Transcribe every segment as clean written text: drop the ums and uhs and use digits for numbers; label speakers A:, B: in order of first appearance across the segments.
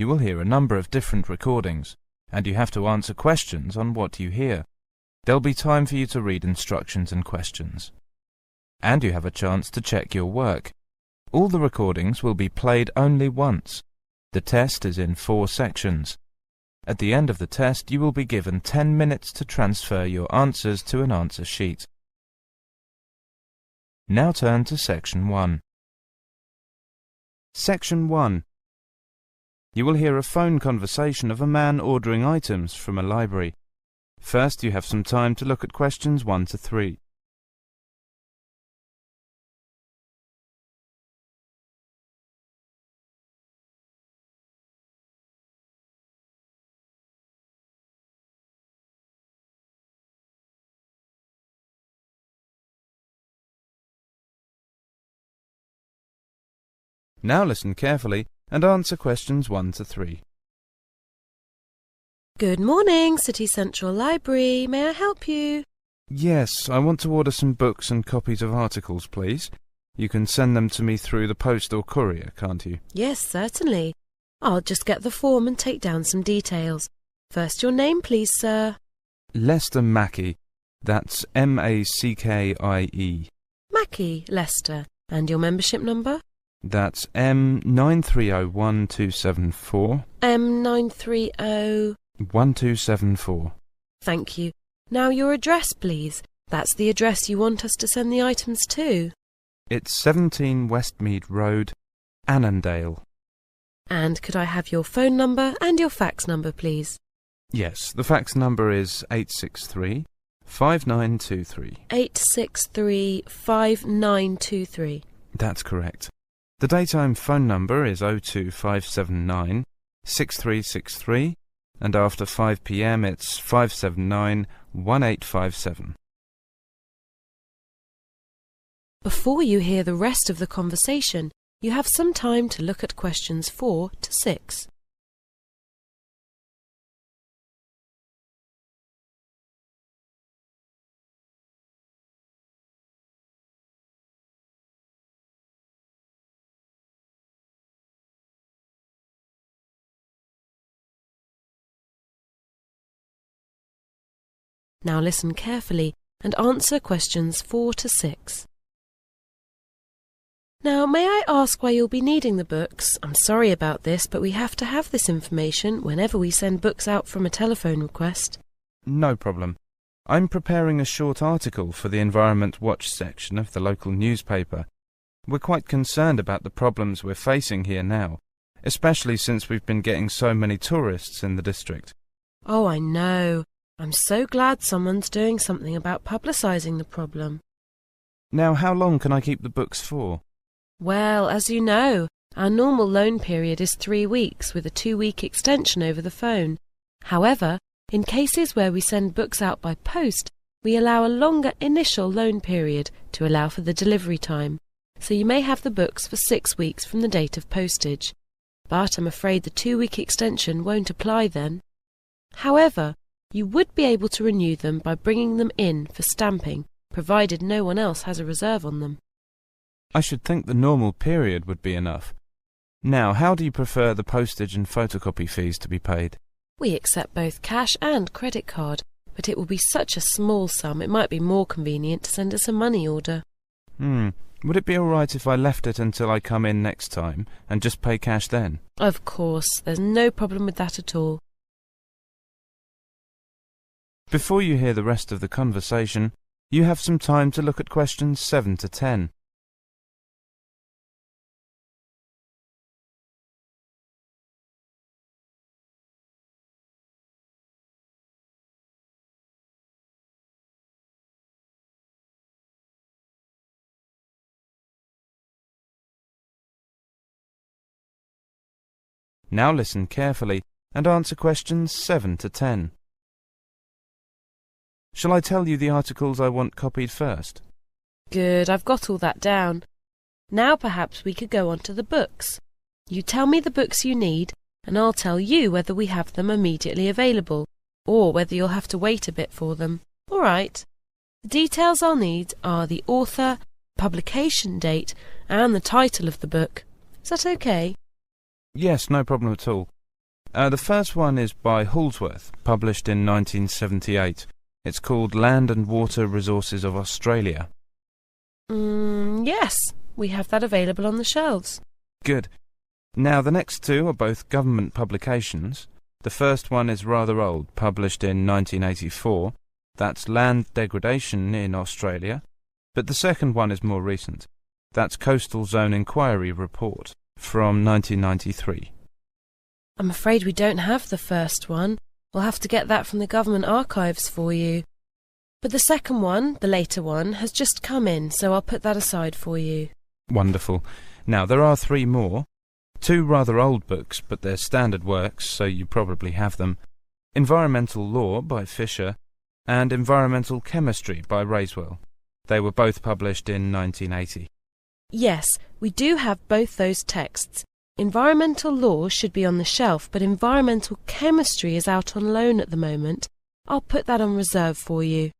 A: You will hear a number of different recordings, and you have to answer questions on what you hear. There'll be time for you to read instructions and questions. And you have a chance to check your work. All the recordings will be played only once. The test is in 4 sections. At the end of the test, you will be given 10 minutes to transfer your answers to an answer sheet. Now turn to Section 1. Section 1. You will hear a phone conversation of a man ordering items from a library. First, you have some time to look at questions 1 to 3. Now listen carefully and answer questions 1 to 3.
B: Good morning, City Central Library. May I help you?
A: Yes, I want to order some books and copies of articles, please. You can send them to me through the post or courier, can't you?
B: Yes, certainly. I'll just get the form and take down some details. First, your name, please, sir.
A: Lester Mackey. That's M-A-C-K-I-E.
B: Mackey, Lester. And your membership number?
A: That's M9301274.
B: M930...
A: 1274.
B: Thank you. Now your address, please. That's the address you want us to send the items to.
A: It's 17 Westmead Road, Annandale.
B: And could I have your phone number and your fax number, please?
A: Yes, the fax number is 863 5923.
B: 863 5923.
A: That's correct. The daytime phone number is 02579 6363, and after 5 p.m. it's 579 1857.
B: Before you hear the rest of the conversation, you have some time to look at questions 4 to 6. Now listen carefully and answer questions 4 to 6. Now, may I ask why you'll be needing the books? I'm sorry about this, but we have to have this information whenever we send books out from a telephone request.
A: No problem. I'm preparing a short article for the Environment Watch section of the local newspaper. We're quite concerned about the problems we're facing here now, especially since we've been getting so many tourists in the district.
B: Oh, I know. I'm so glad someone's doing something about publicising the problem.
A: Now, how long can I keep the books for?
B: Well, as you know, our normal loan period is 3 weeks with a 2-week extension over the phone. However, in cases where we send books out by post, we allow a longer initial loan period to allow for the delivery time. So you may have the books for 6 weeks from the date of postage. But I'm afraid the 2-week extension won't apply then. However, you would be able to renew them by bringing them in for stamping, provided no one else has a reserve on them.
A: I should think the normal period would be enough. Now, how do you prefer the postage and photocopy fees to be paid?
B: We accept both cash and credit card, but it will be such a small sum it might be more convenient to send us a money order.
A: Would it be all right if I left it until I come in next time and just pay cash then?
B: Of course, there's no problem with that at all.
A: Before you hear the rest of the conversation, you have some time to look at questions 7 to 10. Now listen carefully and answer questions 7 to 10. Shall I tell you the articles I want copied first?
B: Good, I've got all that down. Now perhaps we could go on to the books. You tell me the books you need, and I'll tell you whether we have them immediately available, or whether you'll have to wait a bit for them. All right. The details I'll need are the author, publication date, and the title of the book. Is that okay?
A: Yes, no problem at all. The first one is by Halsworth, published in 1978. It's called Land and Water Resources of Australia.
B: Yes, we have that available on the shelves.
A: Good. Now, the next two are both government publications. The first one is rather old, published in 1984. That's Land Degradation in Australia. But the second one is more recent. That's Coastal Zone Inquiry Report from 1993.
B: I'm afraid we don't have the first one. We'll have to get that from the government archives for you. But the second one, the later one, has just come in, so I'll put that aside for you.
A: Wonderful. Now, there are three more. Two rather old books, but they're standard works, so you probably have them. Environmental Law by Fisher and Environmental Chemistry by Raiswell. They were both published in 1980.
B: Yes, we do have both those texts. Environmental Law should be on the shelf, but Environmental Chemistry is out on loan at the moment. I'll put that on reserve for you.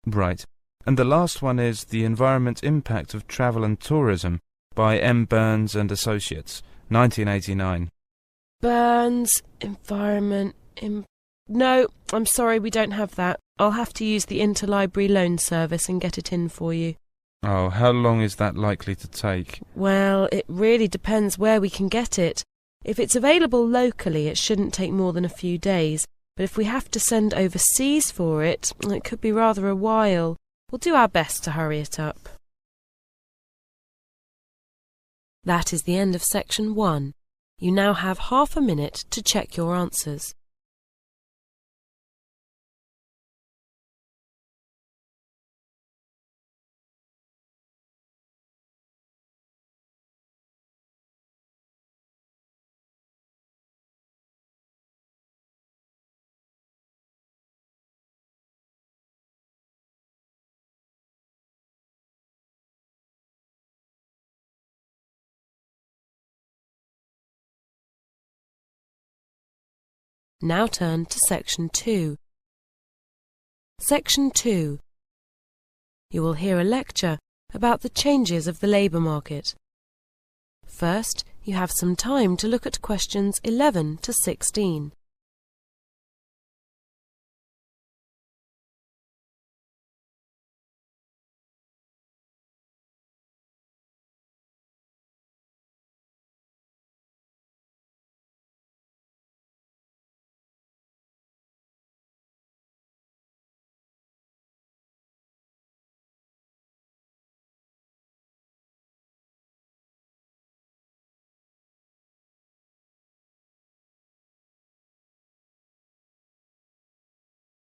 A: Right. And the last one is The Environment Impact of Travel and Tourism by M. Burns and Associates, 1989.
B: Burns, Environment... No, I'm sorry, we don't have that. I'll have to use the Interlibrary Loan Service and get it in for you.
A: Oh, how long is that likely to take?
B: Well, it really depends where we can get it. If it's available locally, it shouldn't take more than a few days. But if we have to send overseas for it, it could be rather a while. We'll do our best to hurry it up. That is the end of section 1. You now have half a minute to check your answers. Now turn to Section 2. Section 2. You will hear a lecture about the changes of the labour market. First, you have some time to look at questions 11 to 16.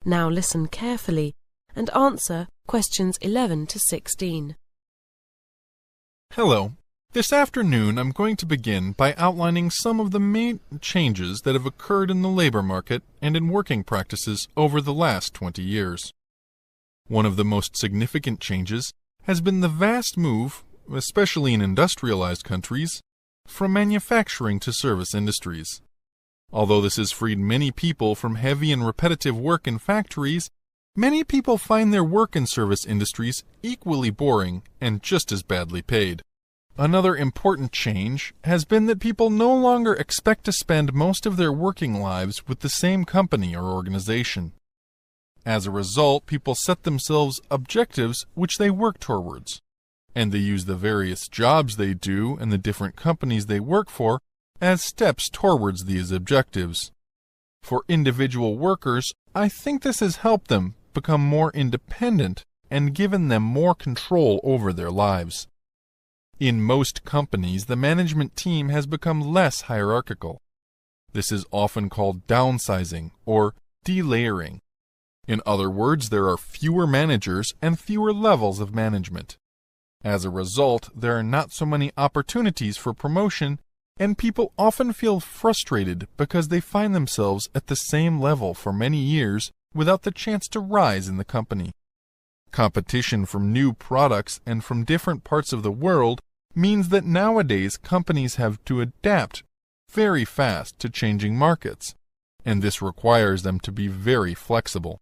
B: Now listen carefully and answer questions 11 to 16.
C: Hello. This afternoon I'm going to begin by outlining some of the main changes that have occurred in the labor market and in working practices over the last 20 years. One of the most significant changes has been the vast move, especially in industrialized countries, from manufacturing to service industries. Although this has freed many people from heavy and repetitive work in factories, many people find their work in service industries equally boring and just as badly paid. Another important change has been that people no longer expect to spend most of their working lives with the same company or organization. As a result, people set themselves objectives which they work towards, and they use the various jobs they do and the different companies they work for as steps towards these objectives. For individual workers, I think this has helped them become more independent and given them more control over their lives. In most companies, the management team has become less hierarchical. This is often called downsizing or delayering. In other words, there are fewer managers and fewer levels of management. As a result, there are not so many opportunities for promotion, and people often feel frustrated because they find themselves at the same level for many years without the chance to rise in the company. Competition from new products and from different parts of the world means that nowadays companies have to adapt very fast to changing markets, and this requires them to be very flexible.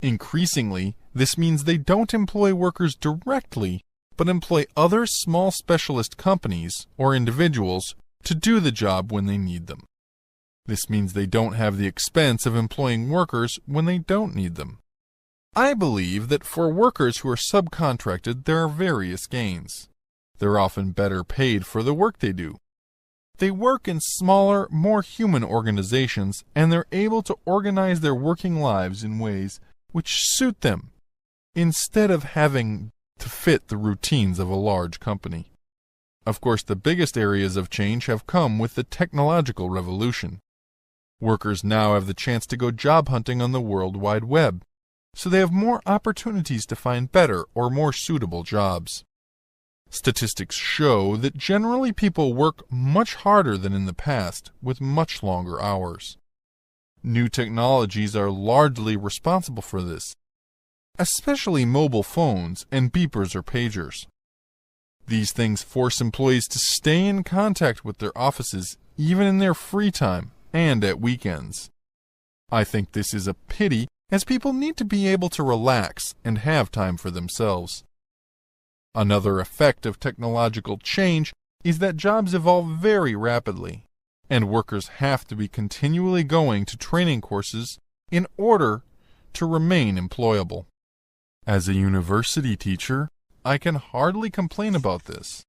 C: Increasingly, this means they don't employ workers directly, but employ other small specialist companies or individuals to do the job when they need them. This means they don't have the expense of employing workers when they don't need them. I believe that for workers who are subcontracted, there are various gains. They're often better paid for the work they do. They work in smaller, more human organizations, and they're able to organize their working lives in ways which suit them, instead of having to fit the routines of a large company. Of course, the biggest areas of change have come with the technological revolution. Workers now have the chance to go job hunting on the World Wide Web, so they have more opportunities to find better or more suitable jobs. Statistics show that generally people work much harder than in the past, with much longer hours. New technologies are largely responsible for this, especially mobile phones and beepers or pagers. These things force employees to stay in contact with their offices even in their free time and at weekends. I think this is a pity, as people need to be able to relax and have time for themselves. Another effect of technological change is that jobs evolve very rapidly, and workers have to be continually going to training courses in order to remain employable. As a university teacher, I can hardly complain about this.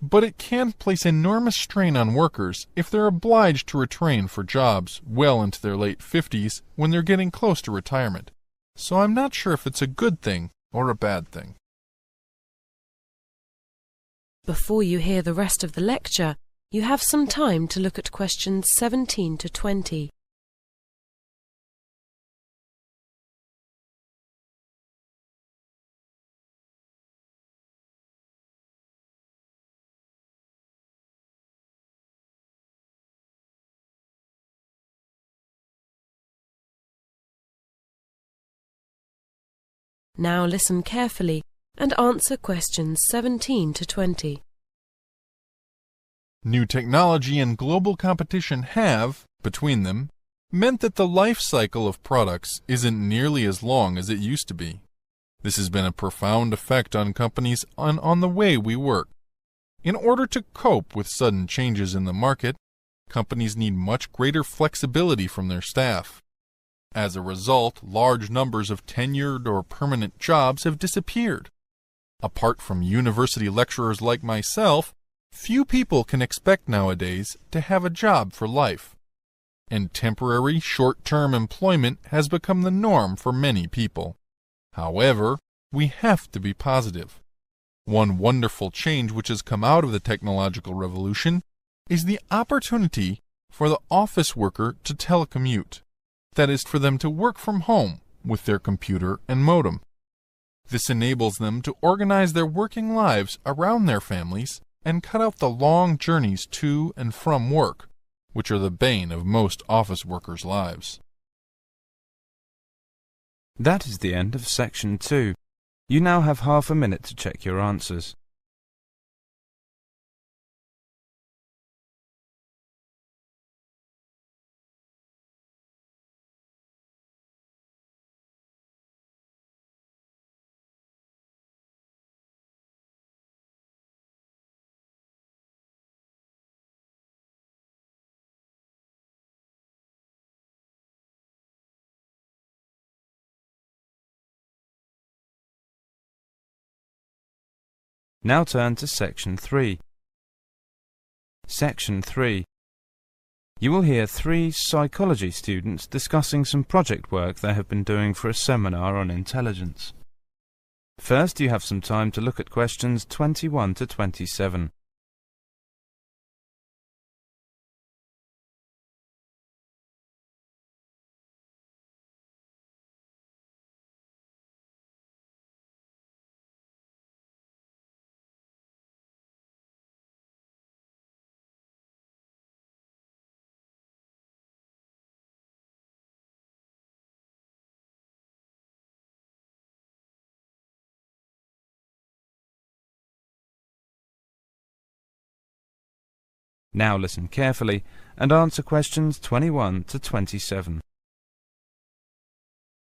C: But it can place enormous strain on workers if they're obliged to retrain for jobs well into their late 50s when they're getting close to retirement. So I'm not sure if it's a good thing or a bad thing.
B: Before you hear the rest of the lecture, you have some time to look at questions 17 to 20. Now listen carefully and answer questions 17 to 20.
C: New technology and global competition have, between them, meant that the life cycle of products isn't nearly as long as it used to be. This has been a profound effect on companies and on the way we work. In order to cope with sudden changes in the market, companies need much greater flexibility from their staff. As a result, large numbers of tenured or permanent jobs have disappeared. Apart from university lecturers like myself, few people can expect nowadays to have a job for life, and temporary short-term employment has become the norm for many people. However, we have to be positive. One wonderful change which has come out of the technological revolution is the opportunity for the office worker to telecommute. That is, for them to work from home with their computer and modem. This enables them to organize their working lives around their families and cut out the long journeys to and from work, which are the bane of most office workers' lives.
A: That is the end of section 2. You now have half a minute to check your answers. Now turn to section 3. Section 3. You will hear 3 psychology students discussing some project work they have been doing for a seminar on intelligence. First, you have some time to look at questions 21 to 27. Now listen carefully and answer questions 21 to 27.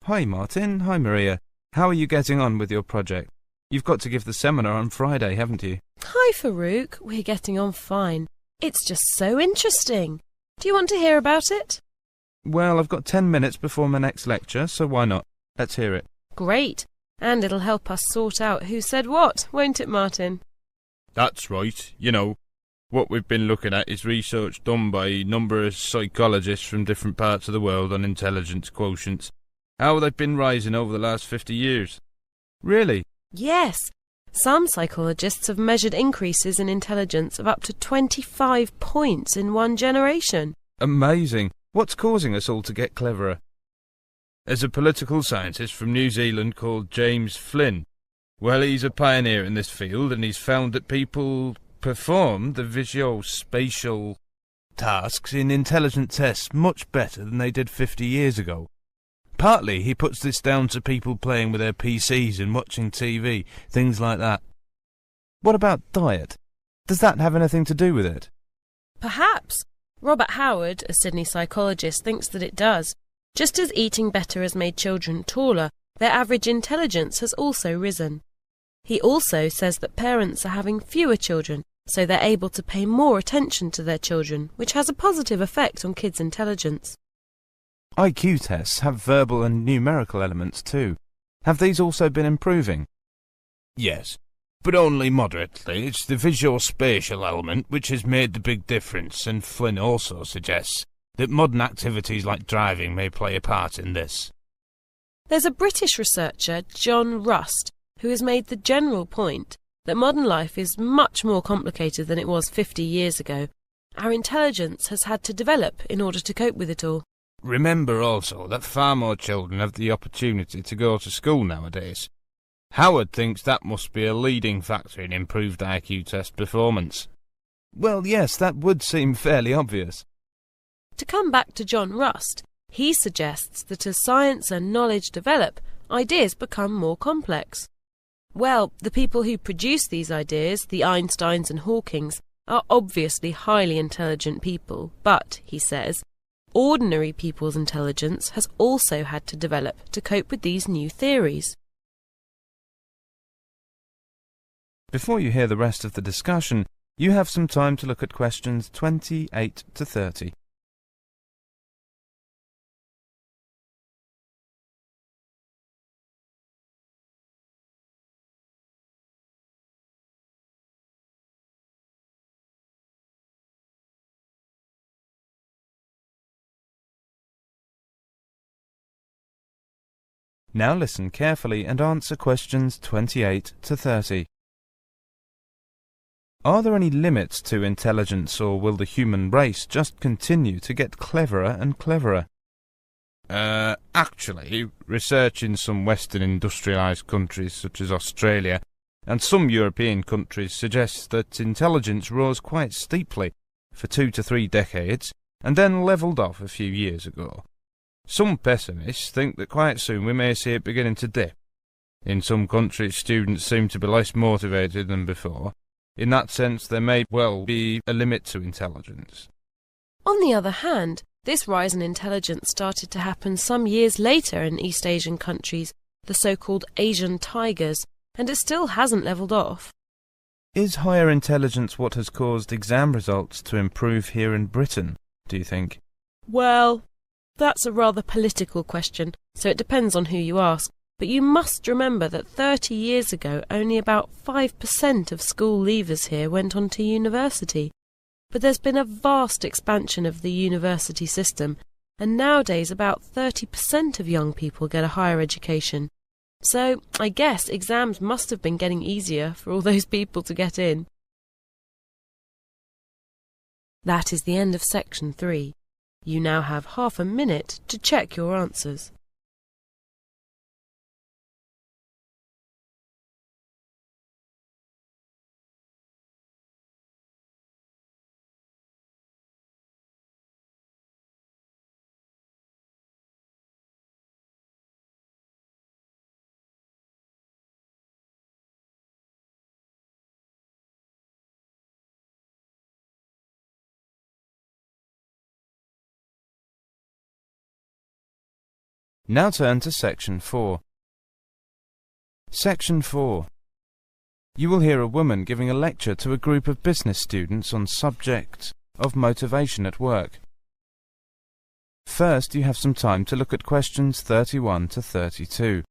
A: Hi Martin, hi Maria. How are you getting on with your project? You've got to give the seminar on Friday, haven't you?
B: Hi Farouk, we're getting on fine. It's just so interesting. Do you want to hear about it?
A: Well, I've got 10 minutes before my next lecture, so why not? Let's hear it.
B: Great. And it'll help us sort out who said what, won't it, Martin?
D: That's right. You know, what we've been looking at is research done by a number of psychologists from different parts of the world on intelligence quotients. How they've been rising over the last 50 years.
A: Really?
B: Yes. Some psychologists have measured increases in intelligence of up to 25 points in one generation.
A: Amazing. What's causing us all to get cleverer?
D: There's a political scientist from New Zealand called James Flynn. Well, he's a pioneer in this field, and he's found that people perform the visuospatial
A: tasks in intelligent tests much better than they did 50 years ago. Partly he puts this down to people playing with their PCs and watching TV, things like that. What about diet? Does that have anything to do with it?
B: Perhaps. Robert Howard, a Sydney psychologist, thinks that it does. Just as eating better has made children taller, their average intelligence has also risen. He also says that parents are having fewer children, so they're able to pay more attention to their children, which has a positive effect on kids' intelligence.
A: IQ tests have verbal and numerical elements too. Have these also been improving?
D: Yes, but only moderately. It's the visuospatial element which has made the big difference, and Flynn also suggests that modern activities like driving may play a part in this.
B: There's a British researcher, John Rust, who has made the general point that modern life is much more complicated than it was 50 years ago. Our intelligence has had to develop in order to cope with it all.
D: Remember also that far more children have the opportunity to go to school nowadays. Howard thinks that must be a leading factor in improved IQ test performance.
A: Well, yes, that would seem fairly obvious.
B: To come back to John Rust, he suggests that as science and knowledge develop, ideas become more complex. Well, the people who produce these ideas, the Einsteins and Hawkings, are obviously highly intelligent people, but, he says, ordinary people's intelligence has also had to develop to cope with these new theories.
A: Before you hear the rest of the discussion, you have some time to look at questions 28 to 30. Now listen carefully and answer questions 28 to 30. Are there any limits to intelligence, or will the human race just continue to get cleverer and cleverer?
D: Actually, research in some Western industrialised countries such as Australia and some European countries suggests that intelligence rose quite steeply for 2 to 3 decades and then levelled off a few years ago. Some pessimists think that quite soon we may see it beginning to dip. In some countries, students seem to be less motivated than before. In that sense, there may well be a limit to intelligence.
B: On the other hand, this rise in intelligence started to happen some years later in East Asian countries, the so-called Asian tigers, and it still hasn't levelled off.
A: Is higher intelligence what has caused exam results to improve here in Britain, do you think?
B: Well, that's a rather political question, so it depends on who you ask. But you must remember that 30 years ago only about 5% of school leavers here went on to university. But there's been a vast expansion of the university system, and nowadays about 30% of young people get a higher education. So I guess exams must have been getting easier for all those people to get in. That is the end of section 3. You now have half a minute to check your answers.
A: Now turn to Section 4. Section 4. You will hear a woman giving a lecture to a group of business students on subject of motivation at work. First, you have some time to look at questions 31 to 32.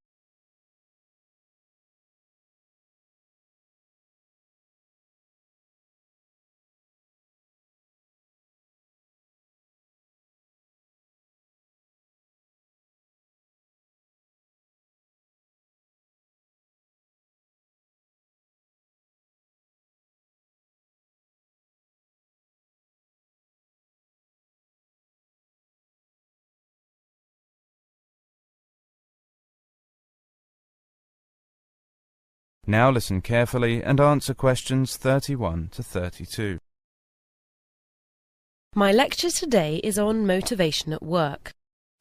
A: Now listen carefully and answer questions 31 to 32.
B: My lecture today is on motivation at work.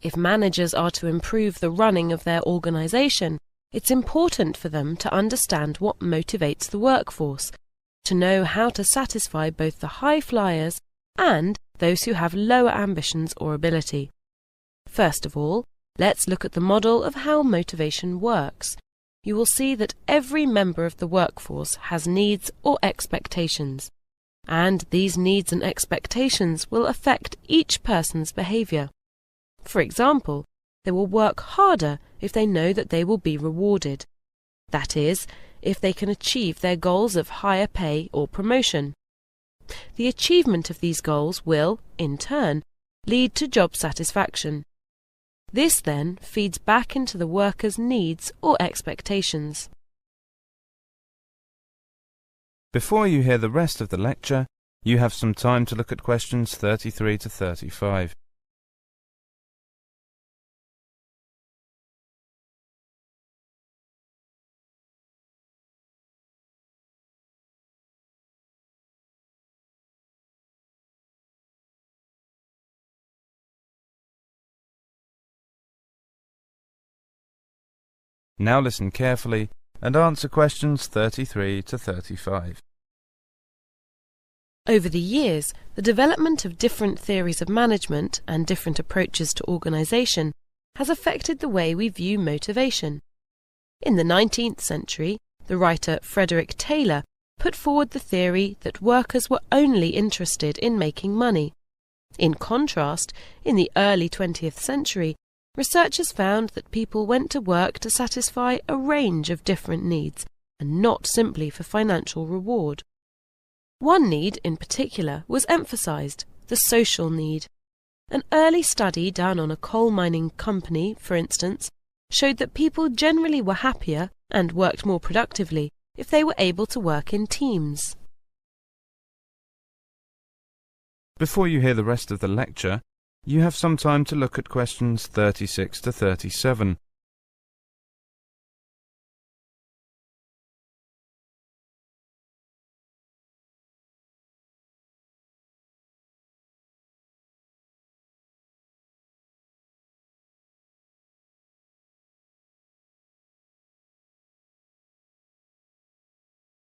B: If managers are to improve the running of their organisation, it's important for them to understand what motivates the workforce, to know how to satisfy both the high flyers and those who have lower ambitions or ability. First of all, let's look at the model of how motivation works. You will see that every member of the workforce has needs or expectations, and these needs and expectations will affect each person's behaviour. For example, they will work harder if they know that they will be rewarded. That is, if they can achieve their goals of higher pay or promotion. The achievement of these goals will, in turn, lead to job satisfaction. This then feeds back into the worker's needs or expectations.
A: Before you hear the rest of the lecture, you have some time to look at questions 33 to 35. Now listen carefully and answer questions 33 to 35.
B: Over the years, the development of different theories of management and different approaches to organisation has affected the way we view motivation. In the 19th century, the writer Frederick Taylor put forward the theory that workers were only interested in making money. In contrast, in the early 20th century, researchers found that people went to work to satisfy a range of different needs, and not simply for financial reward. One need in particular was emphasised, the social need. An early study done on a coal mining company, for instance, showed that people generally were happier and worked more productively if they were able to work in teams.
A: Before you hear the rest of the lecture, you have some time to look at questions 36 to 37.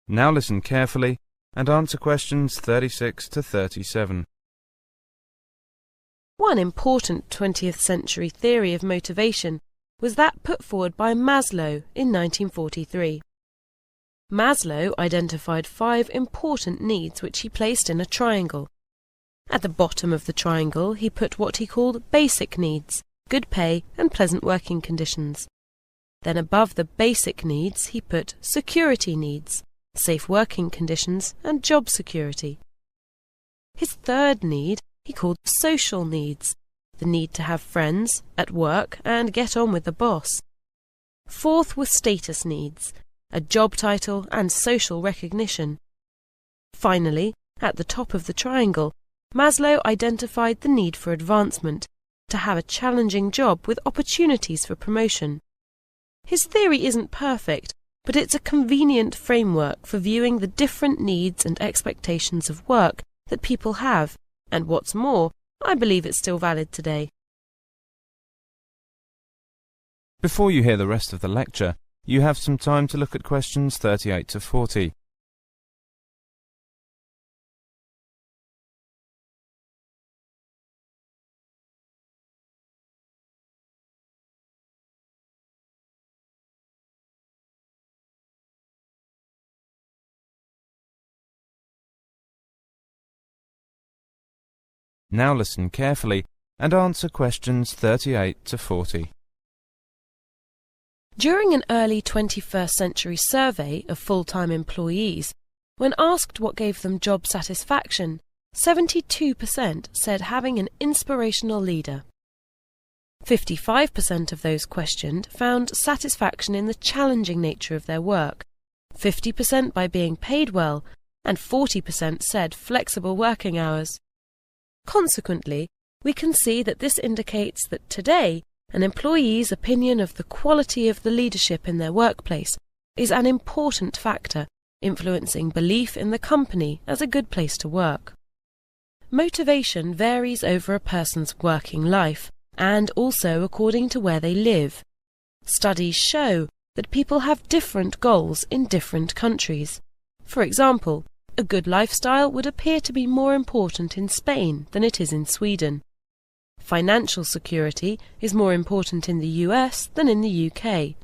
A: Now listen carefully and answer questions 36 to 37.
B: One important 20th century theory of motivation was that put forward by Maslow in 1943. Maslow identified 5 important needs which he placed in a triangle. At the bottom of the triangle he put what he called basic needs, good pay and pleasant working conditions. Then above the basic needs he put security needs, safe working conditions and job security. His third need he called social needs, the need to have friends, at work, and get on with the boss. Fourth were status needs, a job title and social recognition. Finally, at the top of the triangle, Maslow identified the need for advancement, to have a challenging job with opportunities for promotion. His theory isn't perfect, but it's a convenient framework for viewing the different needs and expectations of work that people have. And what's more, I believe it's still valid today.
A: Before you hear the rest of the lecture, you have some time to look at questions 38 to 40. Now listen carefully and answer questions 38 to 40.
B: During an early 21st century survey of full-time employees, when asked what gave them job satisfaction, 72% said having an inspirational leader. 55% of those questioned found satisfaction in the challenging nature of their work, 50% by being paid well, and 40% said flexible working hours. Consequently, we can see that this indicates that today, an employee's opinion of the quality of the leadership in their workplace is an important factor influencing belief in the company as a good place to work. Motivation varies over a person's working life and also according to where they live. Studies show that people have different goals in different countries. For example, a good lifestyle would appear to be more important in Spain than it is in Sweden. Financial security is more important in the US than in the UK.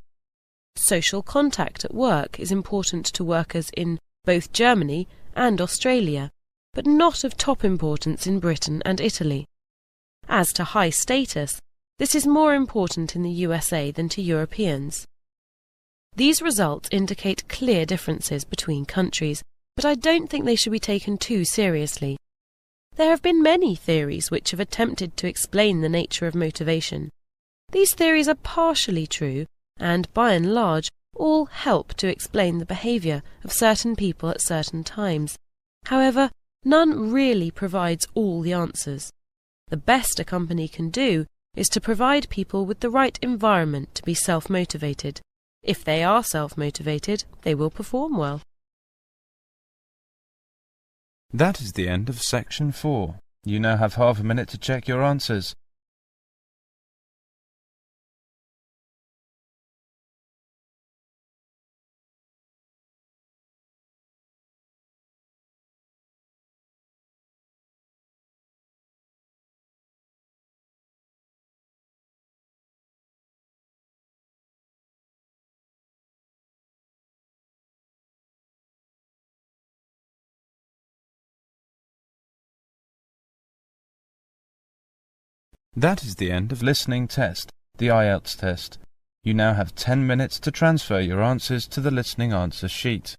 B: Social contact at work is important to workers in both Germany and Australia, but not of top importance in Britain and Italy. As to high status, this is more important in the USA than to Europeans. These results indicate clear differences between countries, but I don't think they should be taken too seriously. There have been many theories which have attempted to explain the nature of motivation. These theories are partially true, and by and large all help to explain the behaviour of certain people at certain times. However, none really provides all the answers. The best a company can do is to provide people with the right environment to be self-motivated. If they are self-motivated, they will perform well.
A: That is the end of section 4. You now have half a minute to check your answers. That is the end of listening test, the IELTS test. You now have 10 minutes to transfer your answers to the listening answer sheet.